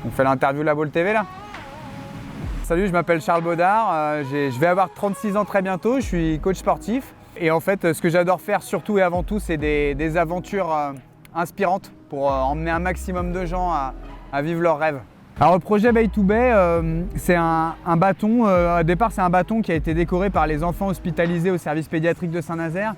On fait l'interview La Baule TV là. Salut, je m'appelle Charles Baudard, je vais avoir 36 ans très bientôt, je suis coach sportif. Et en fait, ce que j'adore faire surtout et avant tout, c'est des aventures inspirantes pour emmener un maximum de gens à vivre leurs rêves. Alors le projet Bay to Bay, c'est un bâton, au départ c'est un bâton qui a été décoré par les enfants hospitalisés au service pédiatrique de Saint-Nazaire.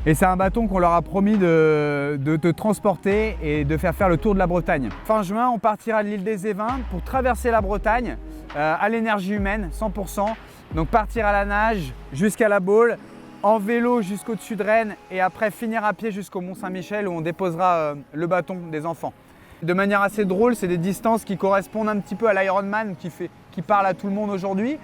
Et c'est un bâton qu'on leur a promis de te transporter et de faire le tour de la Bretagne. Fin juin, on partira de l'île des Évins pour traverser la Bretagne à l'énergie humaine, 100%. Donc partir à la nage jusqu'à la Baule, en vélo jusqu'au-dessus de Rennes et après finir à pied jusqu'au Mont-Saint-Michel où on déposera le bâton des enfants. De manière assez drôle, c'est des distances qui correspondent un petit peu à l'Ironman qui parle à tout le monde aujourd'hui.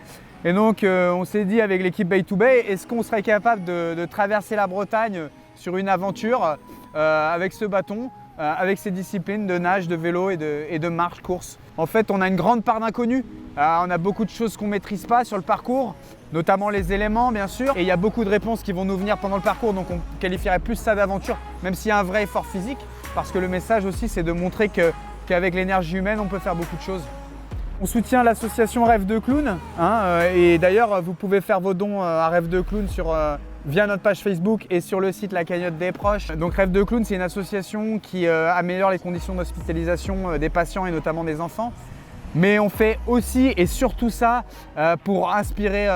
Et donc on s'est dit avec l'équipe Bay to Bay, est-ce qu'on serait capable de traverser la Bretagne sur une aventure avec ce bâton, avec ces disciplines de nage, de vélo et de marche, course. En fait, on a une grande part d'inconnu. On a beaucoup de choses qu'on ne maîtrise pas sur le parcours, notamment les éléments bien sûr. Et il y a beaucoup de réponses qui vont nous venir pendant le parcours, donc on qualifierait plus ça d'aventure, même s'il y a un vrai effort physique. Parce que le message aussi, c'est de montrer qu'avec l'énergie humaine, on peut faire beaucoup de choses. On soutient l'association Rêve de Clown, et d'ailleurs, vous pouvez faire vos dons à Rêve de Clown via notre page Facebook et sur le site La Cagnotte des Proches. Donc Rêve de Clown, c'est une association qui améliore les conditions d'hospitalisation des patients et notamment des enfants. Mais on fait aussi et surtout ça pour inspirer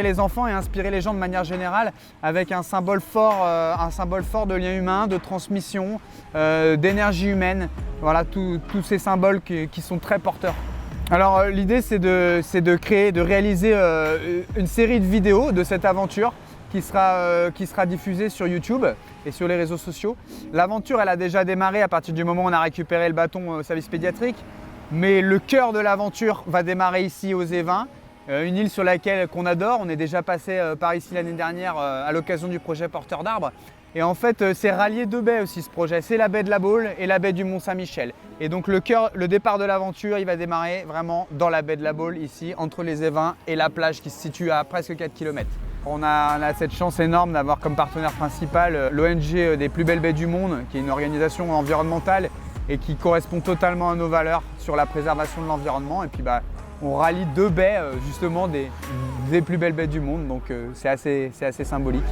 les enfants et inspirer les gens de manière générale avec un symbole fort de lien humain, de transmission, d'énergie humaine. Voilà, tous ces symboles qui sont très porteurs. Alors l'idée c'est de réaliser une série de vidéos de cette aventure qui sera diffusée sur YouTube et sur les réseaux sociaux. L'aventure elle a déjà démarré à partir du moment où on a récupéré le bâton au service pédiatrique. Mais le cœur de l'aventure va démarrer ici aux Évins, une île sur laquelle qu'on adore. On est déjà passé par ici l'année dernière à l'occasion du projet Porteur d'Arbres. Et en fait, c'est rallié deux baies aussi ce projet. C'est la baie de la Baule et la baie du Mont-Saint-Michel. Et donc le départ de l'aventure, il va démarrer vraiment dans la baie de la Baule, ici, entre les Évins et la plage qui se situe à presque 4 km. On a cette chance énorme d'avoir comme partenaire principal l'ONG des plus belles baies du monde, qui est une organisation environnementale et qui correspond totalement à nos valeurs sur la préservation de l'environnement. Et puis on rallie deux baies justement des plus belles baies du monde, donc c'est assez symbolique.